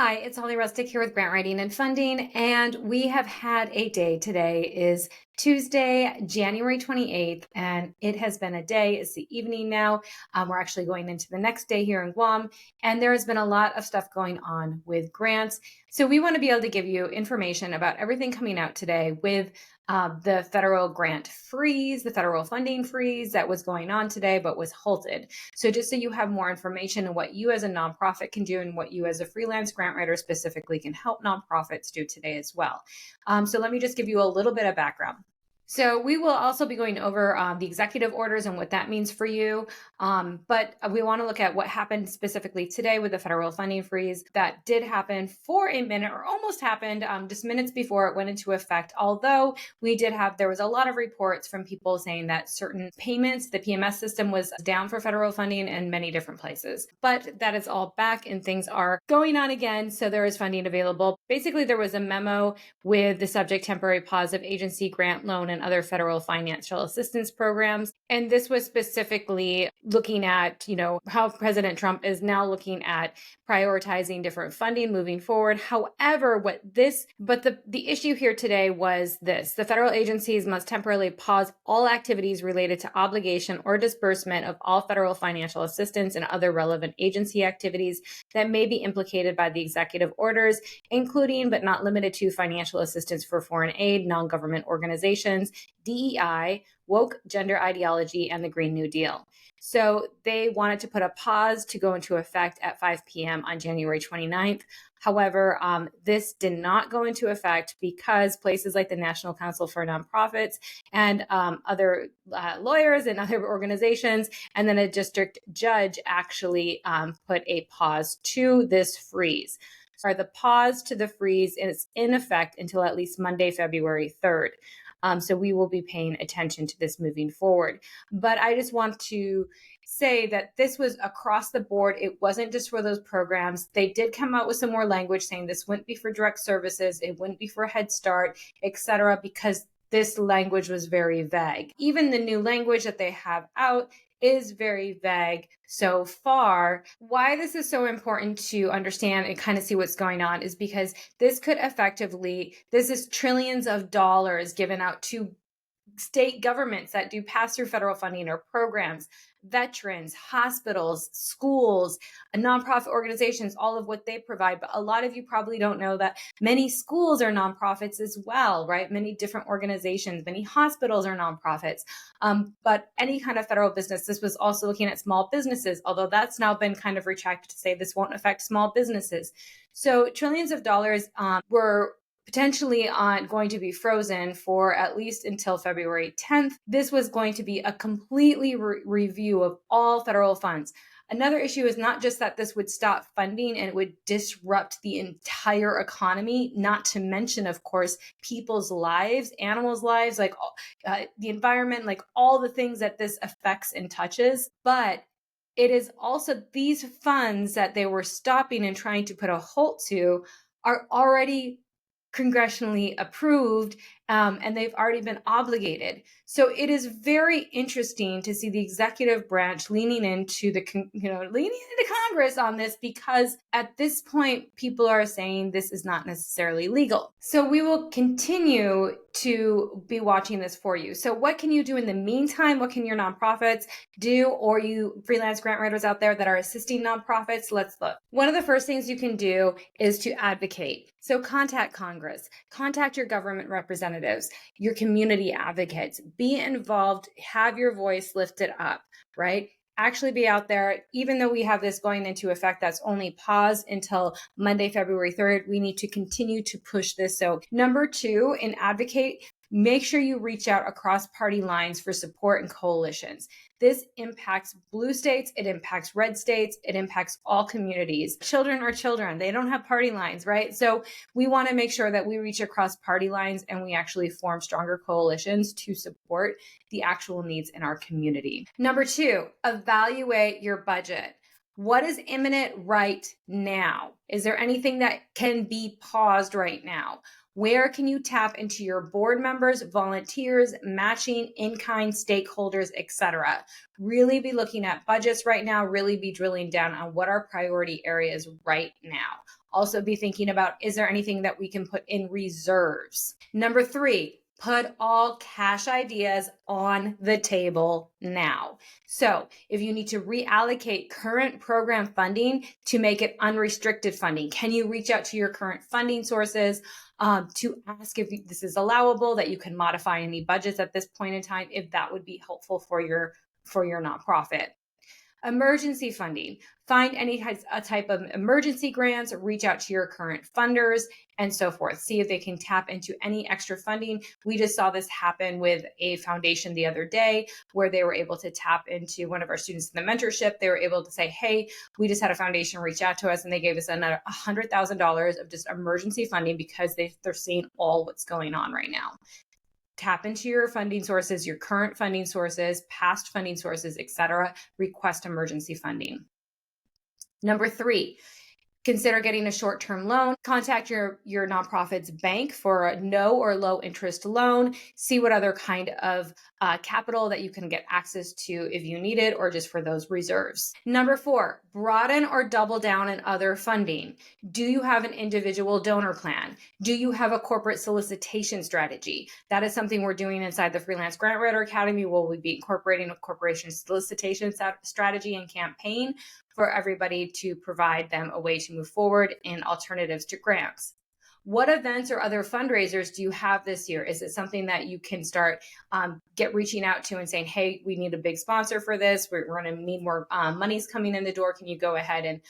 Hi, it's Holly Rustick here with Grant Writing and Funding, and we have had a day. Today is Tuesday, January 28th, and it has been a day. It's the evening now. We're actually going into the next day here in Guam, and there has been a lot of stuff going on with grants. So we want to be able to give you information about everything coming out today with the federal grant freeze, the federal funding freeze that was going on today but was halted. So just so you have more information on what you as a nonprofit can do and what you as a freelance grant writer specifically can help nonprofits do today as well. So let me just give you a little bit of background. So we will also be going over the executive orders and what that means for you. But we want to look at what happened specifically today with the federal funding freeze. That did happen for a minute, or almost happened just minutes before it went into effect. Although there was a lot of reports from people saying that certain payments, the PMS system was down for federal funding in many different places. But that is all back and things are going on again. So there is funding available. Basically, there was a memo with the subject temporary pause of agency grant loan and other federal financial assistance programs. And this was specifically looking at, how President Trump is now looking at prioritizing different funding moving forward. However, the issue here today was this: the federal agencies must temporarily pause all activities related to obligation or disbursement of all federal financial assistance and other relevant agency activities that may be implicated by the executive orders, including but not limited to financial assistance for foreign aid, non-government organizations, DEI, woke gender ideology, and the Green New Deal. So they wanted to put a pause to go into effect at 5 p.m. on January 29th. However, this did not go into effect because places like the National Council for Nonprofits and other lawyers and other organizations, and then a district judge actually put a pause to this freeze. Or the pause to the freeze is in effect until at least Monday, February 3rd. So we will be paying attention to this moving forward. But I just want to say that this was across the board. It wasn't just for those programs. They did come out with some more language saying this wouldn't be for direct services, it wouldn't be for Head Start, etc., because this language was very vague. Even the new language that they have out is very vague so far. Why this is so important to understand and kind of see what's going on is because this is trillions of dollars given out to state governments that do pass through federal funding or programs, veterans, hospitals, schools, nonprofit organizations, all of what they provide. But a lot of you probably don't know that many schools are nonprofits as well, right? Many different organizations, many hospitals are nonprofits. But any kind of federal business, this was also looking at small businesses, although that's now been kind of retracted to say this won't affect small businesses. So trillions of dollars were potentially going to be frozen for at least until February 10th. This was going to be a completely review of all federal funds. Another issue is not just that this would stop funding and it would disrupt the entire economy, not to mention, of course, people's lives, animals' lives, like the environment, like all the things that this affects and touches. But it is also these funds that they were stopping and trying to put a halt to are already congressionally approved, and they've already been obligated. So it is very interesting to see the executive branch leaning into Congress on this, because at this point, people are saying this is not necessarily legal. So we will continue to be watching this for you. So what can you do in the meantime? What can your nonprofits do, or you freelance grant writers out there that are assisting nonprofits? Let's look. One of the first things you can do is to advocate. So contact Congress, contact your government representatives, your community advocates, be involved, have your voice lifted up, right? Actually be out there. Even though we have this going into effect that's only paused until Monday, February 3rd, we need to continue to push this. So number 2, in advocate, make sure you reach out across party lines for support and coalitions. This impacts blue states, it impacts red states, it impacts all communities. Children are children, they don't have party lines, right? So we want to make sure that we reach across party lines and we actually form stronger coalitions to support the actual needs in our community. Number 2, evaluate your budget. What is imminent right now? Is there anything that can be paused right now? Where can you tap into your board members, volunteers, matching, in-kind stakeholders, etc.? Really be looking at budgets right now, really be drilling down on what our priority areas right now. Also be thinking about, is there anything that we can put in reserves? Number 3, put all cash ideas on the table now. So if you need to reallocate current program funding to make it unrestricted funding, can you reach out to your current funding sources to ask if this is allowable, that you can modify any budgets at this point in time, if that would be helpful for your nonprofit? Emergency funding. Find any type of emergency grants, reach out to your current funders, and so forth. See if they can tap into any extra funding. We just saw this happen with a foundation the other day where they were able to tap into one of our students in the mentorship. They were able to say, hey, we just had a foundation reach out to us and they gave us another $100,000 of just emergency funding because they're seeing all what's going on right now. Tap into your funding sources, your current funding sources, past funding sources, etc. Request emergency funding. Number 3, consider getting a short-term loan. Contact your nonprofit's bank for a no or low interest loan. See what other kind of capital that you can get access to if you need it, or just for those reserves. Number 4, broaden or double down in other funding. Do you have an individual donor plan? Do you have a corporate solicitation strategy? That is something we're doing inside the Freelance Grant Writer Academy. We'll be incorporating a corporation solicitation strategy and campaign for everybody to provide them a way to move forward in alternatives to grants. What events or other fundraisers do you have this year? Is it something that you can start reaching out to and saying, hey, we need a big sponsor for this. We're going to need more monies coming in the door. Can you go ahead and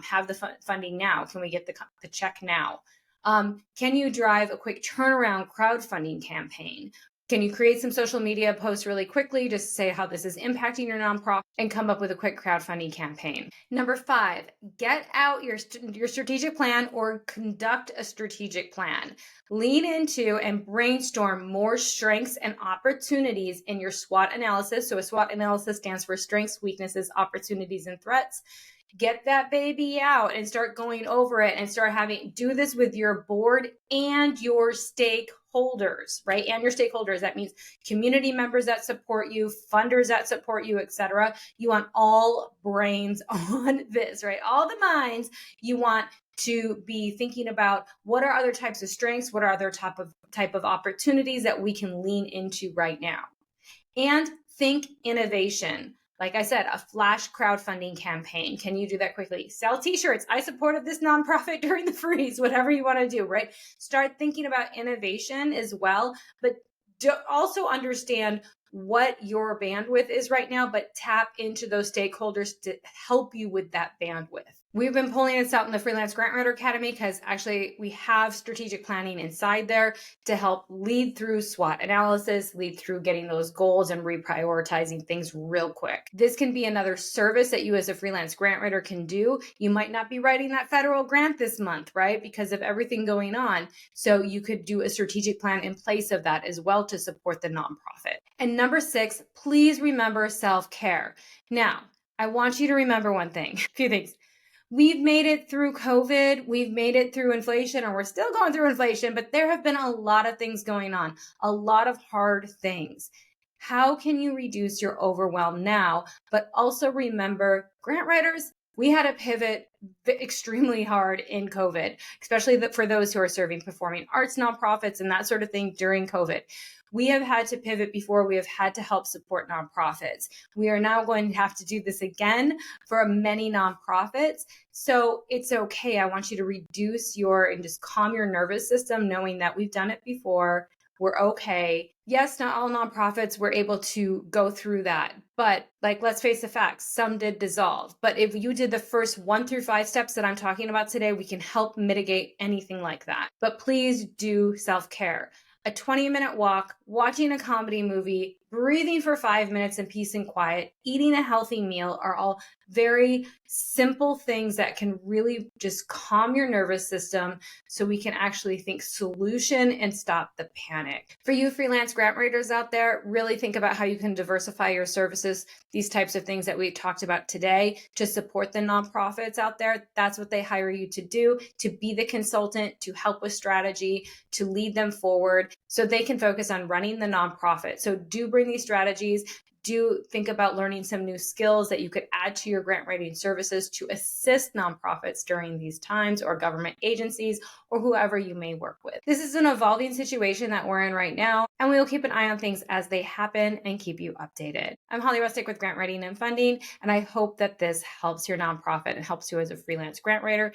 have the funding now? Can we get the check now? Can you drive a quick turnaround crowdfunding campaign? Can you create some social media posts really quickly, just to say how this is impacting your nonprofit, and come up with a quick crowdfunding campaign? Number 5, get out your strategic plan or conduct a strategic plan. Lean into and brainstorm more strengths and opportunities in your SWOT analysis. So a SWOT analysis stands for strengths, weaknesses, opportunities, and threats. Get that baby out and start going over it, and do this with your board and your stakeholders, right? And your stakeholders. That means community members that support you, funders that support you, etc. You want all brains on this, right? All the minds. You want to be thinking about what are other types of strengths, what are other type of opportunities that we can lean into right now. And think innovation. Like I said, a flash crowdfunding campaign. Can you do that quickly? Sell t-shirts. I supported this nonprofit during the freeze, whatever you want to do, right? Start thinking about innovation as well, but also understand what your bandwidth is right now, but tap into those stakeholders to help you with that bandwidth. We've been pulling this out in the Freelance Grant Writer Academy because actually we have strategic planning inside there to help lead through SWOT analysis, lead through getting those goals and reprioritizing things real quick. This can be another service that you as a freelance grant writer can do. You might not be writing that federal grant this month, right? Because of everything going on. So you could do a strategic plan in place of that as well to support the nonprofit. And number 6, please remember self-care. Now, I want you to remember a few things. We've made it through COVID. We've made it through inflation, and we're still going through inflation, but there have been a lot of things going on, a lot of hard things. How can you reduce your overwhelm now, but also remember, grant writers, we had to pivot extremely hard in COVID, especially for those who are serving performing arts nonprofits and that sort of thing during COVID. We have had to pivot before. We have had to help support nonprofits. We are now going to have to do this again for many nonprofits. So it's okay. I want you to reduce and just calm your nervous system, knowing that we've done it before. We're okay. Yes, not all nonprofits were able to go through that, but let's face the facts, some did dissolve. But if you did the first 1 through 5 steps that I'm talking about today, we can help mitigate anything like that. But please do self-care. A 20-minute walk, watching a comedy movie, breathing for 5 minutes in peace and quiet, eating a healthy meal are all very simple things that can really just calm your nervous system so we can actually think solution and stop the panic. For you freelance grant writers out there, really think about how you can diversify your services, these types of things that we talked about today to support the nonprofits out there. That's what they hire you to do, to be the consultant, to help with strategy, to lead them forward so they can focus on running the nonprofit. So do bring these strategies. do think about learning some new skills that you could add to your grant writing services to assist nonprofits during these times, or government agencies, or whoever you may work with. This is an evolving situation that we're in right now, and we will keep an eye on things as they happen and keep you updated. I'm Holly Rustick with Grant Writing and Funding, and I hope that this helps your nonprofit and helps you as a freelance grant writer.